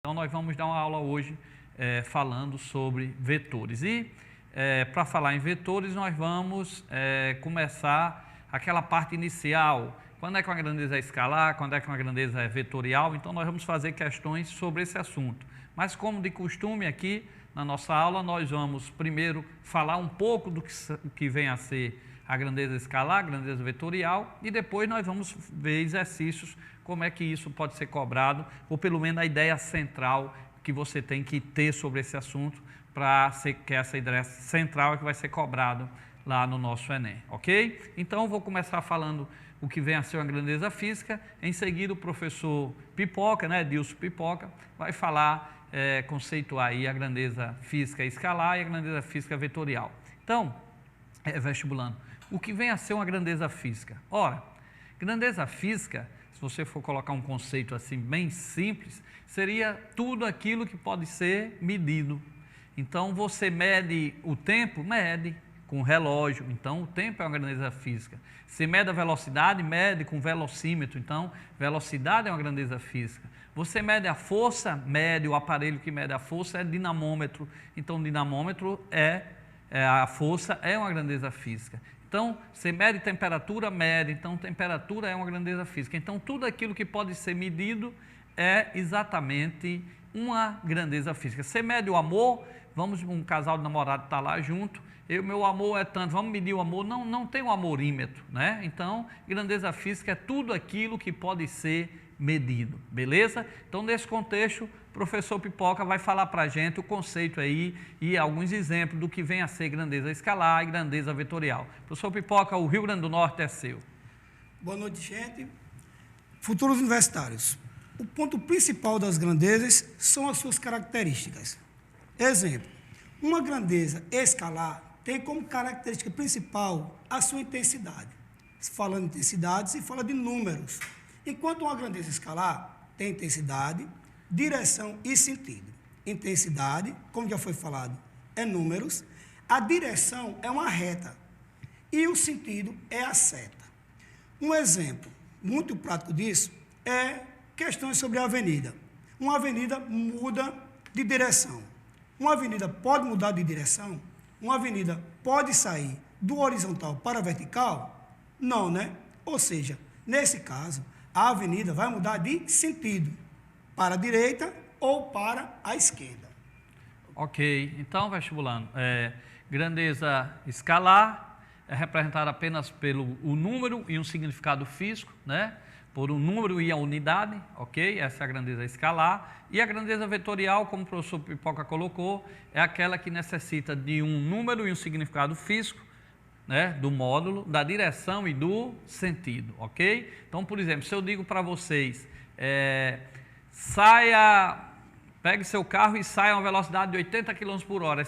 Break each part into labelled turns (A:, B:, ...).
A: Então, nós vamos dar uma aula hoje falando sobre vetores. E, para falar em vetores, nós vamos começar aquela parte inicial. Quando é que uma grandeza é escalar, quando é que uma grandeza é vetorial. Então, nós vamos fazer questões sobre esse assunto. Mas, como de costume aqui, na nossa aula, nós vamos primeiro falar um pouco do que vem a ser a grandeza escalar, a grandeza vetorial, e depois nós vamos ver exercícios, como é que isso pode ser cobrado, ou pelo menos a ideia central que você tem que ter sobre esse assunto, para que essa ideia central é que vai ser cobrado lá no nosso Enem, ok? Então, eu vou começar falando o que vem a ser uma grandeza física, em seguida o professor Pipoca, Edilson Pipoca, vai falar, conceituar aí a grandeza física escalar e a grandeza física vetorial. Então, vestibulando, o que vem a ser uma grandeza física? Ora, grandeza física, se você for colocar um conceito assim bem simples, seria tudo aquilo que pode ser medido. Então, você mede o tempo? Mede com relógio, então o tempo é uma grandeza física. Se mede a velocidade? Mede com velocímetro, então velocidade é uma grandeza física. Você mede a força? Mede, o aparelho que mede a força é dinamômetro, então dinamômetro a força é uma grandeza física. Então, você mede temperatura? Mede, então temperatura é uma grandeza física. Então, tudo aquilo que pode ser medido é exatamente uma grandeza física. Você mede o amor, um casal de namorado está lá junto, meu amor é tanto, vamos medir o amor, não tem um amorímetro, né? Então, grandeza física é tudo aquilo que pode ser medido, beleza? Então, nesse contexto, o professor Pipoca vai falar para a gente o conceito aí e alguns exemplos do que vem a ser grandeza escalar e grandeza vetorial. Professor Pipoca, o Rio Grande do Norte é seu.
B: Boa noite, gente. Futuros universitários. O ponto principal das grandezas são as suas características. Exemplo, uma grandeza escalar tem como característica principal a sua intensidade. Falando de intensidade, se fala de números. Enquanto uma grandeza escalar tem intensidade, direção e sentido. Intensidade, como já foi falado, é números. A direção é uma reta e o sentido é a seta. Um exemplo muito prático disso é questões sobre a avenida. Uma avenida muda de direção. Uma avenida pode mudar de direção? Uma avenida pode sair do horizontal para a vertical? Não, né? Ou seja, nesse caso, a avenida vai mudar de sentido, para a direita ou para a esquerda.
A: Ok, então, vestibulando, grandeza escalar é representada apenas pelo número e um significado físico, né? Por um número e a unidade, ok? Essa é a grandeza escalar. E a grandeza vetorial, como o professor Pipoca colocou, é aquela que necessita de um número e um significado físico, né, do módulo, da direção e do sentido, ok? Então, por exemplo, se eu digo para vocês, pegue seu carro e saia a uma velocidade de 80 km por hora,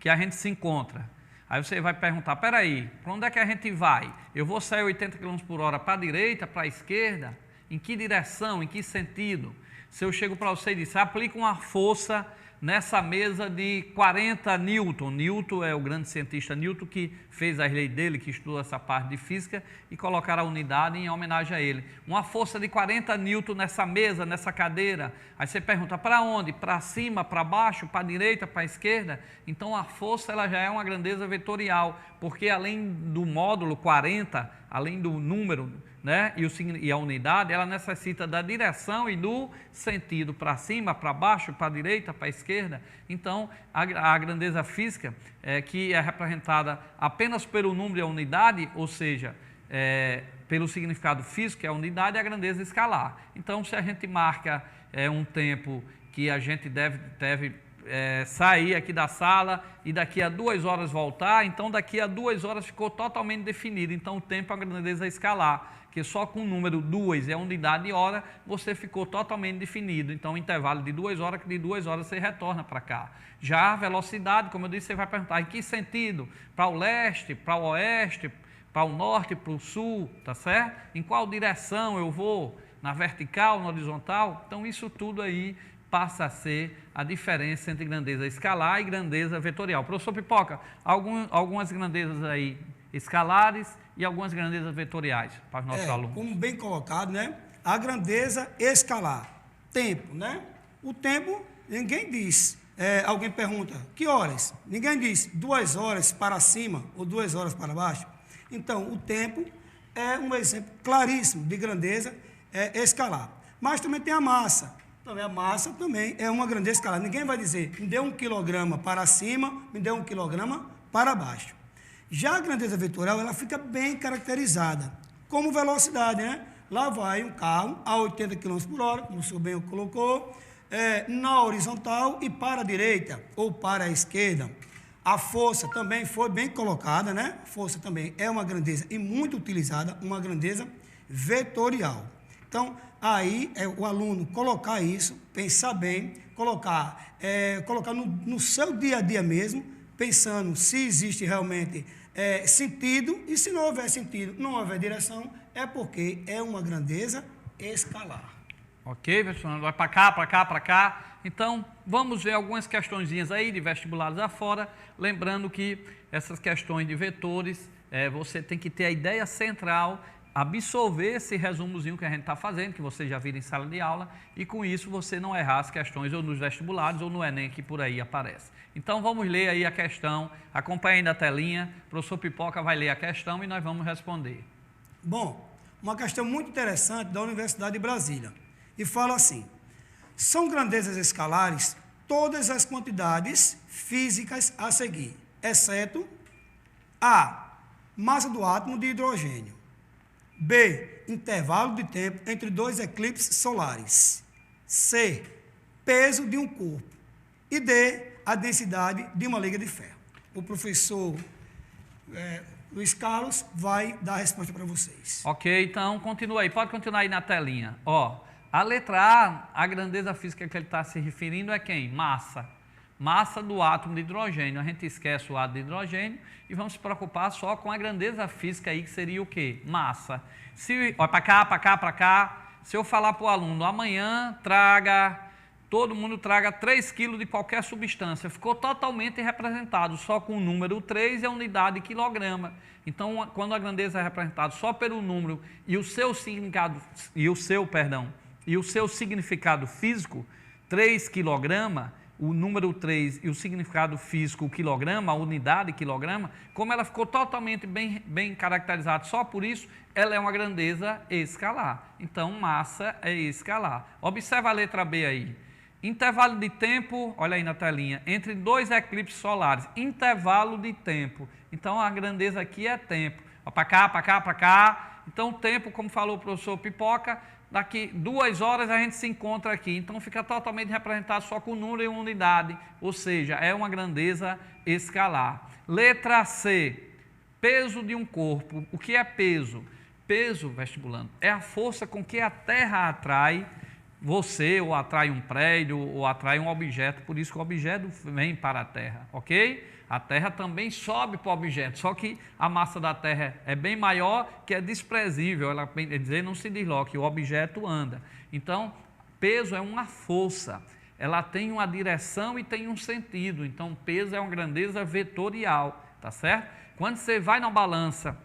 A: que a gente se encontra. Aí você vai perguntar, peraí, para onde é que a gente vai? Eu vou sair 80 km por hora para a direita, para a esquerda? Em que direção, em que sentido? Se eu chego para você e dizer, aplica uma força nessa mesa de 40 Newton. Newton é o grande cientista Newton que fez as leis dele, que estudou essa parte de física e colocaram a unidade em homenagem a ele. Uma força de 40 Newton nessa mesa, nessa cadeira. Aí você pergunta, para onde? Para cima, para baixo, para a direita, para a esquerda? Então a força ela já é uma grandeza vetorial, porque além do módulo 40, além do número, né, e a unidade, ela necessita da direção e do sentido, para cima, para baixo, para a direita, para a esquerda. Então, a grandeza física, que é representada apenas pelo número e a unidade, ou seja, pelo significado físico, que é a unidade, é a grandeza escalar. Então, se a gente marca um tempo que a gente deve sair aqui da sala e daqui a 2 horas voltar, então daqui a 2 horas ficou totalmente definido. Então, o tempo é a grandeza escalar, que só com o número 2 é a unidade de hora, você ficou totalmente definido. Então, o intervalo de 2 horas, que de 2 horas você retorna para cá. Já a velocidade, como eu disse, você vai perguntar, em que sentido? Para o leste, para o oeste, para o norte, para o sul, tá certo? Em qual direção eu vou? Na vertical, na horizontal? Então, isso tudo aí passa a ser a diferença entre grandeza escalar e grandeza vetorial. Professor Pipoca, algumas grandezas aí escalares e algumas grandezas vetoriais para os nossos alunos.
B: Como bem colocado, né? A grandeza escalar, tempo, né? O tempo, ninguém diz. Alguém pergunta, que horas? Ninguém diz 2 horas para cima ou 2 horas para baixo. Então, o tempo é um exemplo claríssimo de grandeza escalar. Mas também tem a massa. Também a massa também é uma grandeza escalar. Ninguém vai dizer, me deu 1 quilograma para cima, me deu 1 quilograma para baixo. Já a grandeza vetorial, ela fica bem caracterizada, como velocidade, né? Lá vai um carro a 80 km por hora, como o senhor bem colocou, na horizontal e para a direita ou para a esquerda. A força também foi bem colocada, né? Força também é uma grandeza e muito utilizada, uma grandeza vetorial. Então, aí o aluno colocar isso, pensar bem, colocar no seu dia a dia mesmo, pensando se existe realmente sentido, e se não houver sentido, não houver direção, é porque é uma grandeza escalar.
A: Ok, pessoal, vai para cá, para cá, para cá. Então, vamos ver algumas questõezinhas aí de vestibulares afora, lembrando que essas questões de vetores, você tem que ter a ideia central, absorver esse resumozinho que a gente está fazendo, que você já viram em sala de aula, e com isso você não errar as questões ou nos vestibulares ou no Enem que por aí aparece. Então vamos ler aí a questão, acompanhe aí na telinha, o professor Pipoca vai ler a questão e nós vamos responder.
B: Bom, uma questão muito interessante da Universidade de Brasília, e fala assim, são grandezas escalares todas as quantidades físicas a seguir, exceto A, massa do átomo de hidrogênio, B, intervalo de tempo entre 2 eclipses solares, C, peso de um corpo e D, a densidade de uma liga de ferro. O professor Luiz Carlos vai dar a resposta para vocês.
A: Ok, então continua aí, pode continuar aí na telinha. Ó, a letra A grandeza física que ele está se referindo é quem? Massa. Massa do átomo de hidrogênio. A gente esquece o átomo de hidrogênio e vamos se preocupar só com a grandeza física aí, que seria o quê? Massa. Olha para cá, para cá, para cá. Se eu falar para o aluno, amanhã todo mundo traga 3 kg de qualquer substância. Ficou totalmente representado, só com o número 3 e a unidade de quilograma. Então, quando a grandeza é representada só pelo número e o seu significado, e o seu significado físico, 3 kg, o número 3 e o significado físico, o quilograma, a unidade quilograma, como ela ficou totalmente bem caracterizada só por isso, ela é uma grandeza escalar. Então, massa é escalar. Observa a letra B aí. Intervalo de tempo, olha aí na telinha, entre 2 eclipses solares. Intervalo de tempo. Então, a grandeza aqui é tempo. Para cá, para cá, para cá. Então, o tempo, como falou o professor Pipoca, daqui 2 horas a gente se encontra aqui. Então, fica totalmente representado só com número e unidade. Ou seja, é uma grandeza escalar. Letra C. Peso de um corpo. O que é peso? Peso, vestibulando, é a força com que a Terra atrai você, ou atrai um prédio, ou atrai um objeto, por isso que o objeto vem para a Terra, ok? A Terra também sobe para o objeto, só que a massa da Terra é bem maior, que é desprezível, ela quer dizer, não se desloca, o objeto anda. Então, peso é uma força, ela tem uma direção e tem um sentido, então peso é uma grandeza vetorial, tá certo? Quando você vai na balança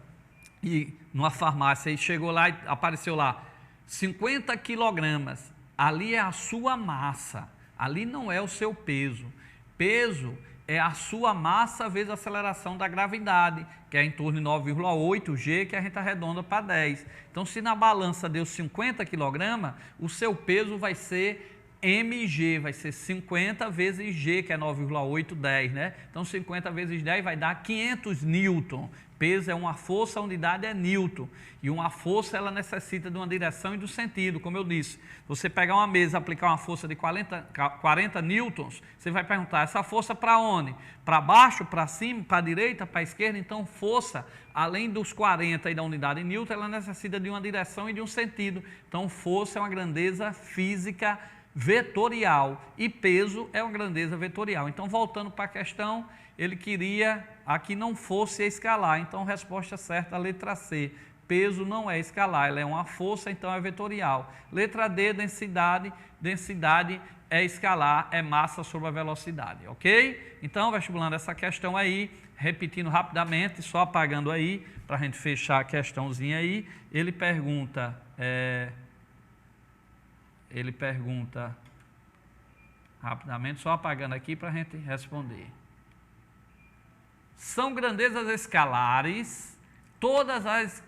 A: e numa farmácia e chegou lá e apareceu lá 50 quilogramas, ali é a sua massa, ali não é o seu peso. Peso é a sua massa vezes a aceleração da gravidade, que é em torno de 9,8 G, que a gente arredonda para 10. Então, se na balança deu 50 kg, o seu peso vai ser mg, vai ser 50 vezes G, que é 9,8, 10, né? Então, 50 vezes 10 vai dar 500 newton. Peso é uma força, a unidade é newton. E uma força, ela necessita de uma direção e do sentido, como eu disse. Você pegar uma mesa e aplicar uma força de 40 newtons, você vai perguntar, essa força para onde? Para baixo, para cima, para a direita, para a esquerda? Então, força, além dos 40 e da unidade em newton, ela necessita de uma direção e de um sentido. Então, força é uma grandeza física vetorial e peso é uma grandeza vetorial. Então, voltando para a questão, ele queria aqui não fosse escalar, então a resposta certa, a letra C. Peso não é escalar, ela é uma força, então é vetorial. Letra D, densidade. Densidade é escalar, é massa sobre a velocidade, ok? Então, vestibulando essa questão aí, repetindo rapidamente, só apagando aí, para a gente fechar a questãozinha aí, ele pergunta... rapidamente, só apagando aqui para a gente responder. São grandezas escalares, todas as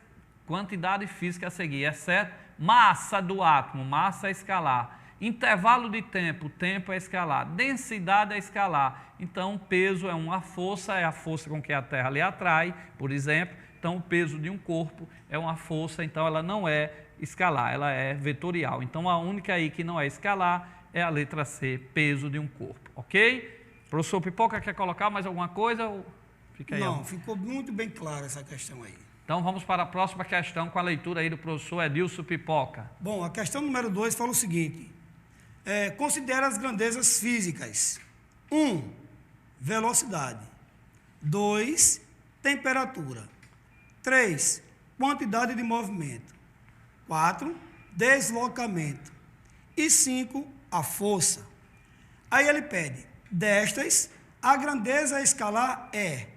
A: quantidades físicas a seguir, exceto massa do átomo, massa é escalar. Intervalo de tempo, tempo é escalar. Densidade é escalar. Então, peso é uma força, é a força com que a Terra lhe atrai, por exemplo. Então, o peso de um corpo é uma força, então ela não é escalar, ela é vetorial. Então, a única aí que não é escalar é a letra C, peso de um corpo, ok? Professor Pipoca, quer colocar mais alguma coisa? Fica aí.
B: Não, ficou muito bem clara essa questão aí.
A: Então, vamos para a próxima questão com a leitura aí do professor Edilson Pipoca.
B: Bom, a questão número 2 fala o seguinte. Considera as grandezas físicas. 1, velocidade. 2, temperatura. 3, quantidade de movimento. 4, deslocamento. E 5, a força. Aí ele pede, destas, a grandeza escalar é...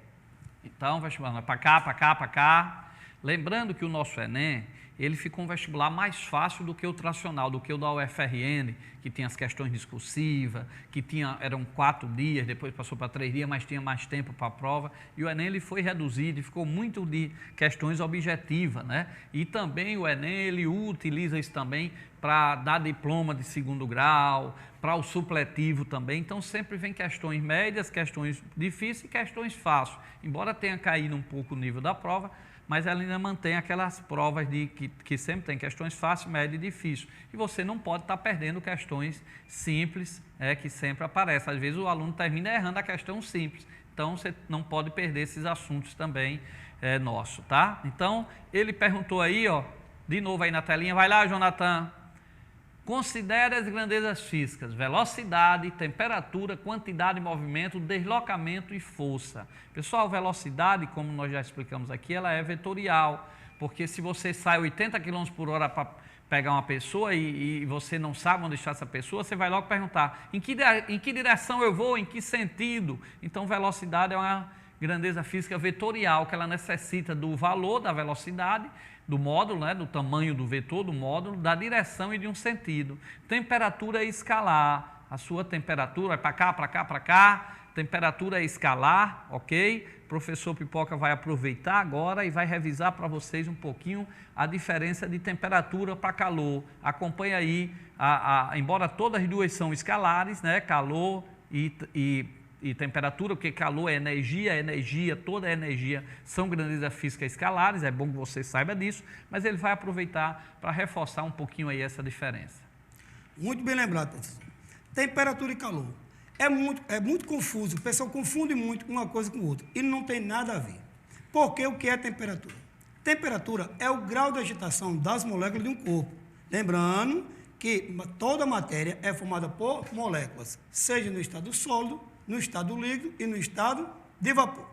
A: Então, vestibular, para cá, para cá, para cá. Lembrando que o nosso Enem, ele ficou um vestibular mais fácil do que o tradicional, do que o da UFRN, que tinha as questões discursivas, que eram 4 dias, depois passou para 3 dias, mas tinha mais tempo para a prova. E o Enem ele foi reduzido e ficou muito de questões objetivas, né? E também o Enem ele utiliza isso também para dar diploma de 2º grau, para o supletivo também. Então sempre vem questões médias, questões difíceis e questões fáceis. Embora tenha caído um pouco o nível da prova, mas ela ainda mantém aquelas provas que sempre tem questões fáceis, médias e difíceis. E você não pode estar perdendo questões simples, que sempre aparecem. Às vezes o aluno termina errando a questão simples. Então, você não pode perder esses assuntos também nosso, tá? Então, ele perguntou aí, ó, de novo aí na telinha. Vai lá, Jonathan. Considere as grandezas físicas, velocidade, temperatura, quantidade de movimento, deslocamento e força. Pessoal, velocidade, como nós já explicamos aqui, ela é vetorial, porque se você sai 80 km por hora para pegar uma pessoa e você não sabe onde está essa pessoa, você vai logo perguntar, em que direção eu vou, em que sentido? Então, velocidade é uma grandeza física vetorial, que ela necessita do valor da velocidade, do módulo, né, do tamanho do vetor, do módulo, da direção e de um sentido. Temperatura é escalar, a sua temperatura é para cá, para cá, para cá, temperatura é escalar, ok? O professor Pipoca vai aproveitar agora e vai revisar para vocês um pouquinho a diferença de temperatura para calor. Acompanha aí, embora todas as duas são escalares, né, calor e temperatura, porque calor é energia, toda a energia são grandezas físicas escalares, é bom que você saiba disso, mas ele vai aproveitar para reforçar um pouquinho aí essa diferença.
B: Muito bem lembrado, professor. Temperatura e calor. É muito confuso, o pessoal confunde muito uma coisa com outra, e não tem nada a ver. Porque o que é temperatura? Temperatura é o grau de agitação das moléculas de um corpo. Lembrando que toda matéria é formada por moléculas, seja no estado sólido, no estado líquido e no estado de vapor.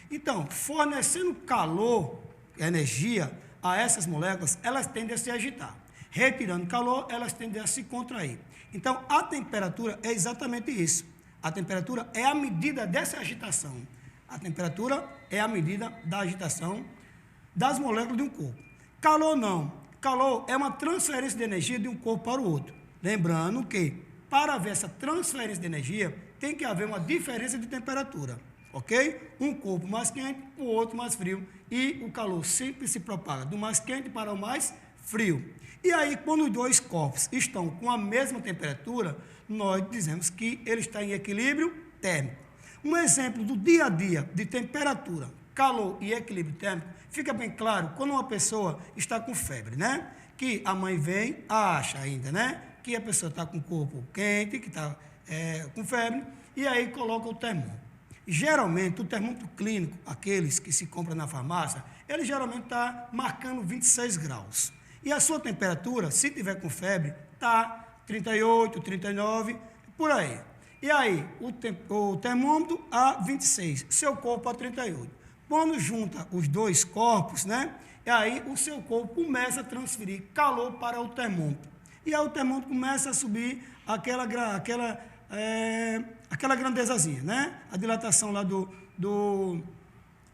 B: Então, fornecendo calor, energia, a essas moléculas, elas tendem a se agitar. Retirando calor, elas tendem a se contrair. Então, a temperatura é exatamente isso. A temperatura é a medida dessa agitação. A temperatura é a medida da agitação das moléculas de um corpo. Calor não. Calor é uma transferência de energia de um corpo para o outro. Lembrando que, para haver essa transferência de energia, tem que haver uma diferença de temperatura, ok? Um corpo mais quente, o outro mais frio, e o calor sempre se propaga do mais quente para o mais frio. E aí, quando os dois corpos estão com a mesma temperatura, nós dizemos que ele está em equilíbrio térmico. Um exemplo do dia a dia de temperatura, calor e equilíbrio térmico fica bem claro quando uma pessoa está com febre, né? Que a mãe vem, acha ainda, né? Que a pessoa está com o corpo quente, que está com febre, e aí coloca o termômetro. Geralmente, o termômetro clínico, aqueles que se compram na farmácia, ele geralmente está marcando 26 graus. E a sua temperatura, se tiver com febre, está 38, 39, por aí. E aí, o termômetro a 26, seu corpo a 38. Quando junta os dois corpos, né? E aí o seu corpo começa a transferir calor para o termômetro. E aí o termômetro começa a subir aquela grandezazinha, né? A dilatação lá do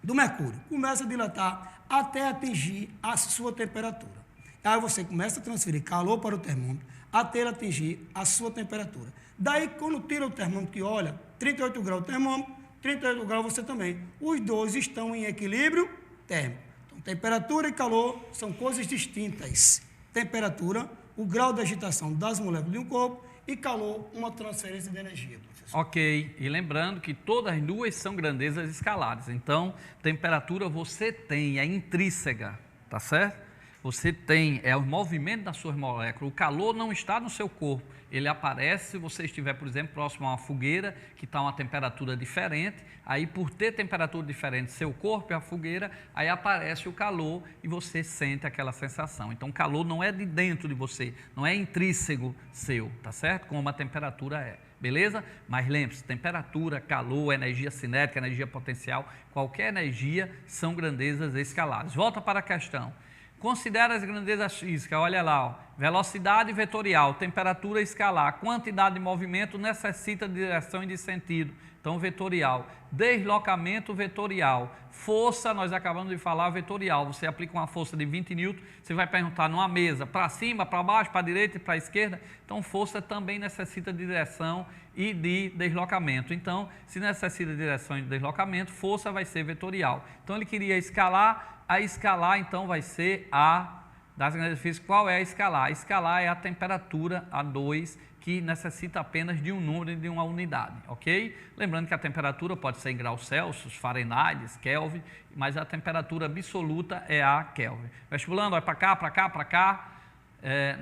B: mercúrio. Começa a dilatar até atingir a sua temperatura. Aí você começa a transferir calor para o termômetro, até ele atingir a sua temperatura. Daí, quando tira o termômetro que olha, 38 graus o termômetro, 38 graus você também. Os dois estão em equilíbrio térmico. Então, temperatura e calor são coisas distintas. Temperatura, o grau de agitação das moléculas de um corpo, e calor, uma transferência de energia, professor.
A: Ok, e lembrando que todas as duas são grandezas escalares. Então, temperatura você tem, é intrínseca, tá certo? Você tem, é o movimento das suas moléculas. O calor não está no seu corpo. Ele aparece se você estiver, por exemplo, próximo a uma fogueira, que está a uma temperatura diferente. Aí, por ter temperatura diferente, seu corpo é a fogueira, aí aparece o calor e você sente aquela sensação. Então, o calor não é de dentro de você, não é intrínseco seu, tá certo? Como a temperatura é. Beleza? Mas lembre-se, temperatura, calor, energia cinética, energia potencial, qualquer energia são grandezas escalares. Volta para a questão. Considera as grandezas físicas, olha lá, ó, velocidade vetorial, temperatura escalar, quantidade de movimento necessita de direção e de sentido, então vetorial, deslocamento vetorial, força, nós acabamos de falar vetorial, você aplica uma força de 20 newtons, você vai perguntar numa mesa, para cima, para baixo, para a direita e para a esquerda, então força também necessita de direção e de deslocamento, então se necessita de direção e de deslocamento, força vai ser vetorial, então ele queria escalar. A escalar, então, vai ser a das grandezas físicas. Qual é a escalar? A escalar é a temperatura A2, que necessita apenas de um número e de uma unidade, ok? Lembrando que a temperatura pode ser em graus Celsius, Fahrenheit, Kelvin, mas a temperatura absoluta é a Kelvin. Vestibulando, vai para cá, para cá, para cá.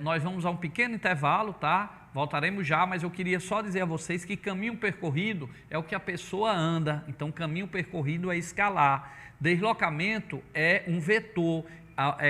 A: Nós vamos a um pequeno intervalo, tá? Voltaremos já, mas eu queria só dizer a vocês que caminho percorrido é o que a pessoa anda, então caminho percorrido é escalar. Deslocamento é um vetor,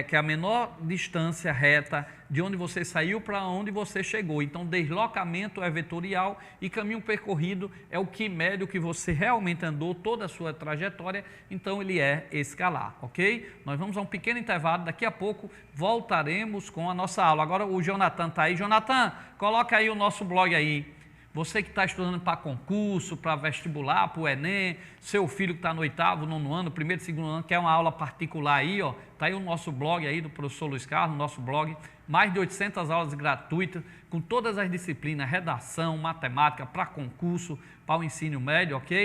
A: que é a menor distância reta de onde você saiu para onde você chegou. Então, deslocamento é vetorial e caminho percorrido é o que mede o que você realmente andou, toda a sua trajetória, então ele é escalar, ok? Nós vamos a um pequeno intervalo, daqui a pouco voltaremos com a nossa aula. Agora o Jonathan está aí. Jonathan, coloca aí o nosso blog aí. Você que está estudando para concurso, para vestibular, para o Enem, seu filho que está no 8º, 9º ano, 1º, 2º ano, quer uma aula particular aí, ó, está aí o nosso blog aí do professor Luiz Carlos, nosso blog, mais de 800 aulas gratuitas, com todas as disciplinas, redação, matemática, para concurso, para o ensino médio, ok?